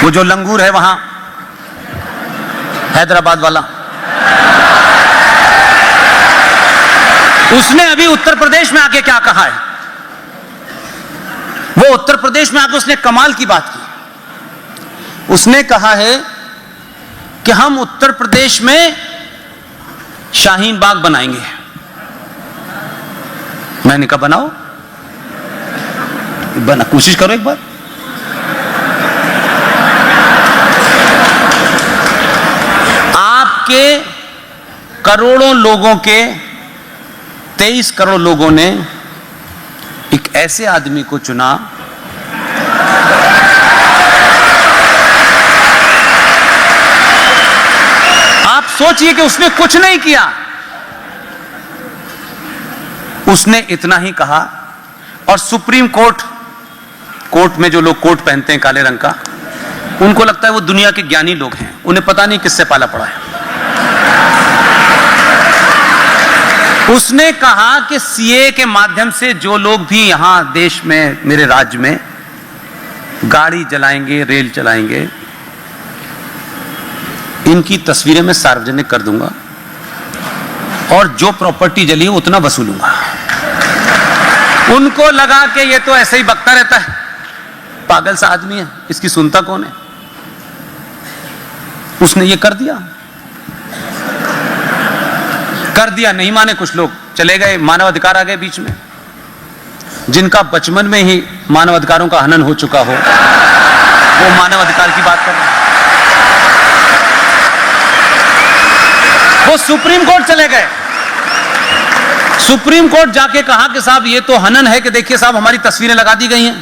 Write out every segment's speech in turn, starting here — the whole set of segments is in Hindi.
वो जो लंगूर है वहां हैदराबाद वाला, उसने अभी उत्तर प्रदेश में आके क्या कहा है? वो उत्तर प्रदेश में आके उसने कमाल की बात की। उसने कहा है कि हम उत्तर प्रदेश में शाहीन बाग बनाएंगे। मैंने कहा बनाओ, बना, कोशिश करो एक बार। आपके करोड़ों लोगों के 23 करोड़ लोगों ने एक ऐसे आदमी को चुना आप सोचिए कि उसने कुछ नहीं किया, उसने इतना ही कहा। और सुप्रीम कोर्ट में जो लोग कोट पहनते हैं काले रंग का, उनको लगता है वो दुनिया के ज्ञानी लोग हैं, उन्हें पता नहीं किससे पाला पड़ा है। उसने कहा कि सीए के माध्यम से जो लोग भी यहां देश में, मेरे राज्य में गाड़ी जलाएंगे, रेल चलाएंगे, इनकी तस्वीरें मैं सार्वजनिक कर दूंगा और जो प्रॉपर्टी जली है उतना वसूलूंगा। उनको लगा कि ये तो ऐसे ही बकता रहता है, पागल सा आदमी है, इसकी सुनता कौन है। उसने ये कर दिया, नहीं माने कुछ लोग, चले गए, मानव अधिकार आ गए बीच में। जिनका बचपन में ही मानव अधिकारों का हनन हो चुका हो, वो मानव अधिकार की बात कर रहे हैं। वो सुप्रीम कोर्ट चले गए, सुप्रीम कोर्ट जाके कहा कि साहब ये तो हनन है, कि देखिए साहब हमारी तस्वीरें लगा दी गई हैं।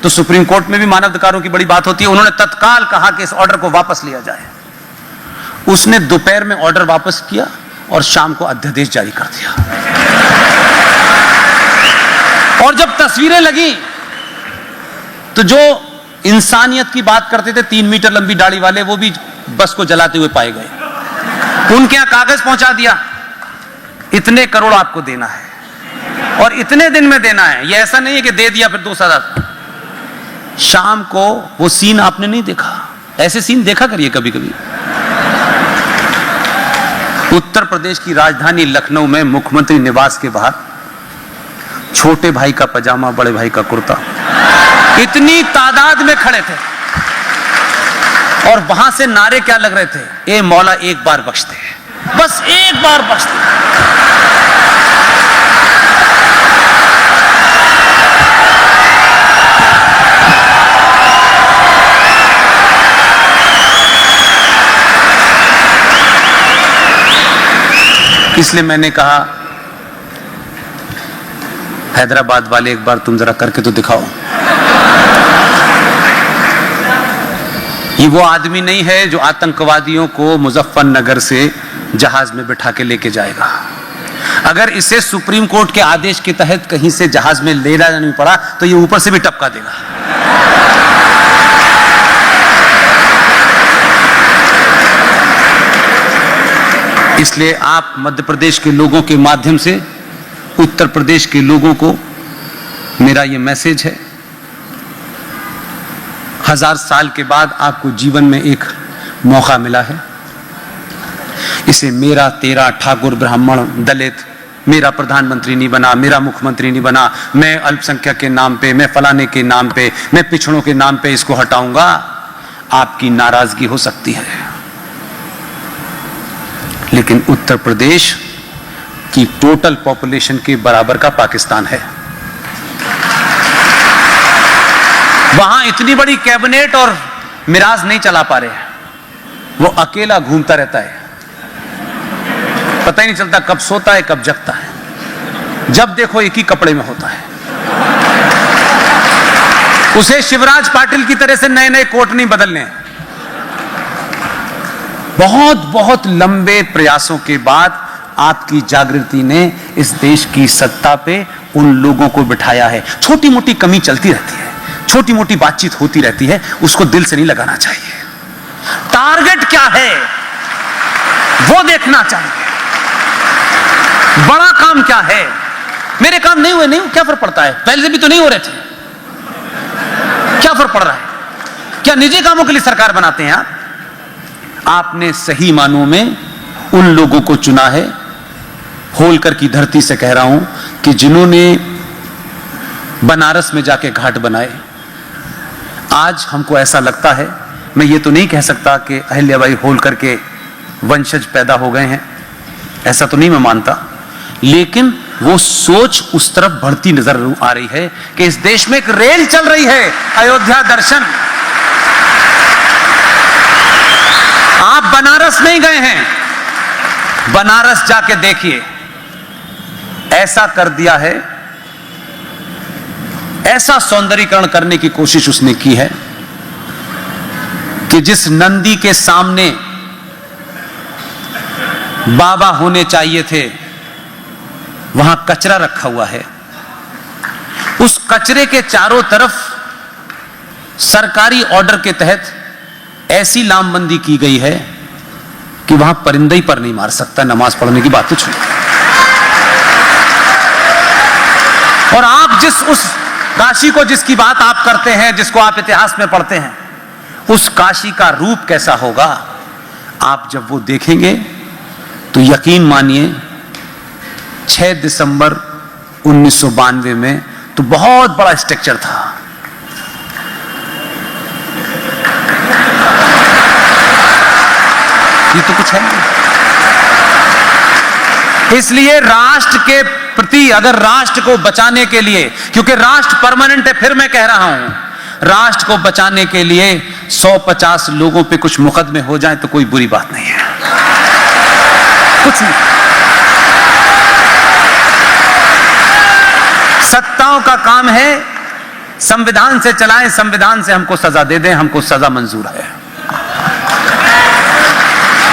तो सुप्रीम कोर्ट में भी मानव अधिकारों की बड़ी बात होती है। उन्होंने तत्काल कहा कि इस ऑर्डर को वापस लिया जाए। उसने दोपहर में ऑर्डर वापस किया और शाम को अध्यादेश जारी कर दिया। और जब तस्वीरें लगी तो जो इंसानियत की बात करते थे, 3 मीटर लंबी दाढ़ी वाले, वो भी बस को जलाते हुए पाए गए। उनके यहां कागज पहुंचा दिया, इतने करोड़ आपको देना है और इतने दिन में देना है। यह ऐसा नहीं है कि दे दिया फिर 2 साल। शाम को वो सीन आपने नहीं देखा, ऐसे सीन देखा करिए कभी कभी। उत्तर प्रदेश की राजधानी लखनऊ में मुख्यमंत्री निवास के बाहर छोटे भाई का पजामा, बड़े भाई का कुर्ता, इतनी तादाद में खड़े थे और वहां से नारे क्या लग रहे थे? ए मौला एक बार बख्श दे, बस एक बार बख्श दे। इसलिए मैंने कहा, हैदराबाद वाले एक बार तुम जरा करके तो दिखाओ। ये वो आदमी नहीं है जो आतंकवादियों को मुजफ्फरनगर से जहाज में बिठा के लेके जाएगा। अगर इसे सुप्रीम कोर्ट के आदेश के तहत कहीं से जहाज में ले जाना नहीं पड़ा तो ये ऊपर से भी टपका देगा। इसलिए आप मध्य प्रदेश के लोगों के माध्यम से उत्तर प्रदेश के लोगों को मेरा ये मैसेज है, 1000 साल के बाद आपको जीवन में एक मौका मिला है। इसे मेरा, तेरा, ठाकुर, ब्राह्मण, दलित, मेरा प्रधानमंत्री नहीं बना, मेरा मुख्यमंत्री नहीं बना, मैं अल्पसंख्यक के नाम पे, मैं फलाने के नाम पे, मैं पिछड़ों के नाम पे इसको हटाऊंगा, आपकी नाराजगी हो सकती है। लेकिन उत्तर प्रदेश की टोटल पॉपुलेशन के बराबर का पाकिस्तान है। वहां इतनी बड़ी कैबिनेट और मिराज नहीं चला पा रहे हैं, वो अकेला घूमता रहता है, पता ही नहीं चलता कब सोता है कब जगता है, जब देखो एक ही कपड़े में होता है। उसे शिवराज पाटिल की तरह से नए नए कोट नहीं बदलने। बहुत बहुत लंबे प्रयासों के बाद आपकी जागृति ने इस देश की सत्ता पे उन लोगों को बिठाया है। छोटी मोटी कमी चलती रहती है, छोटी मोटी बातचीत होती रहती है, उसको दिल से नहीं लगाना चाहिए। टारगेट क्या है वो देखना चाहिए, बड़ा काम क्या है। मेरे काम नहीं हुए, नहीं क्या फर्क पड़ता है, पहले से भी तो नहीं हो रहे थे, क्या फर्क पड़ रहा है। क्या निजी कामों के लिए सरकार बनाते हैं आप? आपने सही मानों में उन लोगों को चुना है, होलकर की धरती से कह रहा हूं, कि जिन्होंने बनारस में जाके घाट बनाए। आज हमको ऐसा लगता है, मैं ये तो नहीं कह सकता कि अहिल्याबाई होलकर के वंशज पैदा हो गए हैं, ऐसा तो नहीं मैं मानता, लेकिन वो सोच उस तरफ बढ़ती नजर आ रही है कि इस देश में एक रेल चल रही है, अयोध्या दर्शन। आप बनारस नहीं गए हैं, बनारस जाके देखिए, ऐसा कर दिया है, ऐसा सौंदर्यीकरण करने की कोशिश उसने की है कि जिस नंदी के सामने बाबा होने चाहिए थे, वहां कचरा रखा हुआ है। उस कचरे के चारों तरफ सरकारी ऑर्डर के तहत ऐसी लामबंदी की गई है कि वहां परिंदा ही पर नहीं मार सकता, नमाज पढ़ने की बात तो छोड़। और आप जिस उस काशी को जिसकी बात आप करते हैं, जिसको आप इतिहास में पढ़ते हैं, उस काशी का रूप कैसा होगा, आप जब वो देखेंगे तो यकीन मानिए 6 दिसंबर 1992 में तो बहुत बड़ा स्ट्रक्चर था। ये तो कुछ है नहीं। इसलिए राष्ट्र के प्रति, अगर राष्ट्र को बचाने के लिए, क्योंकि राष्ट्र परमानेंट है, फिर मैं कह रहा हूं, राष्ट्र को बचाने के लिए 150 लोगों पे कुछ मुकदमे हो जाए तो कोई बुरी बात नहीं है, कुछ नहीं। सत्ताओं का काम है संविधान से चलाएं, संविधान से हमको सजा दे दें, हमको सजा मंजूर है।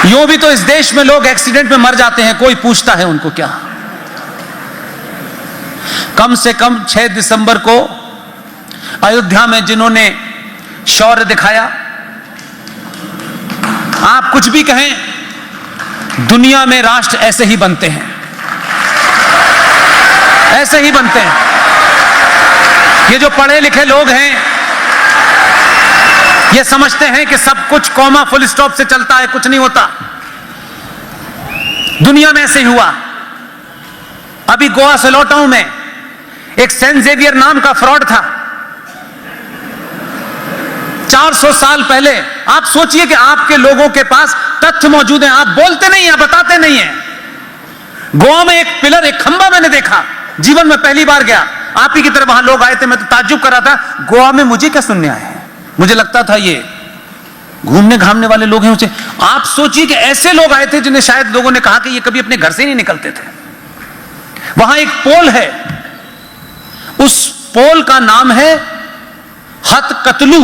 यूं भी तो इस देश में लोग एक्सीडेंट में मर जाते हैं, कोई पूछता है उनको क्या? कम से कम 6 दिसंबर को अयोध्या में जिन्होंने शौर्य दिखाया, आप कुछ भी कहें, दुनिया में राष्ट्र ऐसे ही बनते हैं, ऐसे ही बनते हैं। ये जो पढ़े लिखे लोग हैं, ये समझते हैं कि सब कुछ कॉमा फुल स्टॉप से चलता है, कुछ नहीं होता। दुनिया में ऐसे ही हुआ। अभी गोवा से लौटा हूं मैं, एक सेंट जेवियर नाम का फ्रॉड था 400 साल पहले। आप सोचिए कि आपके लोगों के पास तथ्य मौजूद हैं, आप बोलते नहीं हैं, बताते नहीं हैं। गोवा में एक पिलर, एक खंबा मैंने देखा, जीवन में पहली बार गया, आप ही की तरह वहां लोग आए थे, मैं तो ताज्जुब कर रहा था, गोवा में मुझे क्या सुनने आए हैं? मुझे लगता था ये घूमने घामने वाले लोग हैं। उसे आप सोचिए कि ऐसे लोग आए थे जिन्हें शायद लोगों ने कहा कि ये कभी अपने घर से ही नहीं निकलते थे। वहां एक पोल है, उस पोल का नाम है हथकतलू।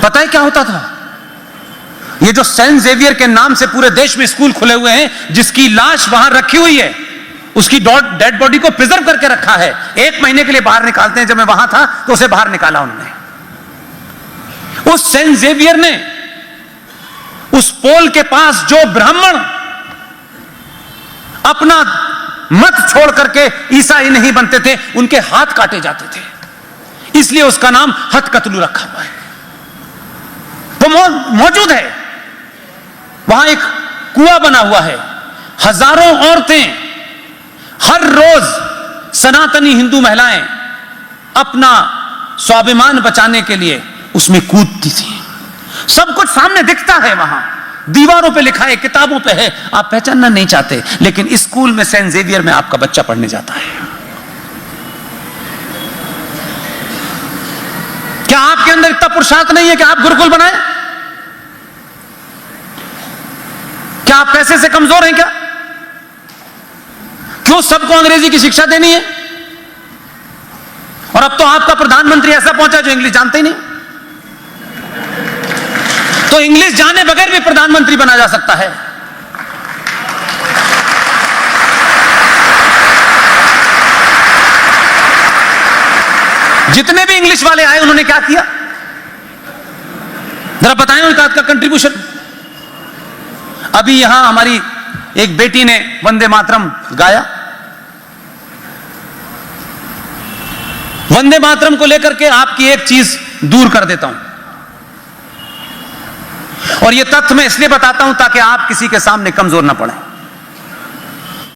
पता है क्या होता था? ये जो सेंट जेवियर के नाम से पूरे देश में स्कूल खुले हुए हैं, जिसकी लाश वहां रखी हुई है, उसकी डेड बॉडी को प्रिजर्व करके रखा है, 1 महीने के लिए बाहर निकालते हैं। जब मैं वहां था तो उसे बाहर निकाला उन्होंने। उस सेंट जेवियर ने उस पोल के पास जो ब्राह्मण अपना मत छोड़ करके ईसाई नहीं बनते थे, उनके हाथ काटे जाते थे, इसलिए उसका नाम हथकतलू रखा हुआ है। वो मौजूद है। वहां एक कुआं बना हुआ है, हजारों औरतें हर रोज, सनातनी हिंदू महिलाएं अपना स्वाभिमान बचाने के लिए उसमें कूदती थी। सब कुछ सामने दिखता है, वहां दीवारों पे लिखा है, किताबों पे है, आप पहचानना नहीं चाहते, लेकिन स्कूल में सेंट जेवियर में आपका बच्चा पढ़ने जाता है। क्या आपके अंदर इतना पुरुषार्थ नहीं है कि आप गुरुकुल बनाएं? क्या आप पैसे से कमजोर हैं क्या? क्यों सबको अंग्रेजी की शिक्षा देनी है? और अब तो आपका प्रधानमंत्री ऐसा पहुंचा जो इंग्लिश जानते ही नहीं, तो इंग्लिश जाने बगैर भी प्रधानमंत्री बना जा सकता है। जितने भी इंग्लिश वाले आए उन्होंने क्या किया, जरा बताएं उनका कंट्रीब्यूशन। अभी यहां हमारी एक बेटी ने वंदे मातरम गाया, वंदे मातरम को लेकर के आपकी एक चीज दूर कर देता हूं, और यह तथ्य मैं इसलिए बताता हूं ताकि आप किसी के सामने कमजोर ना पड़े।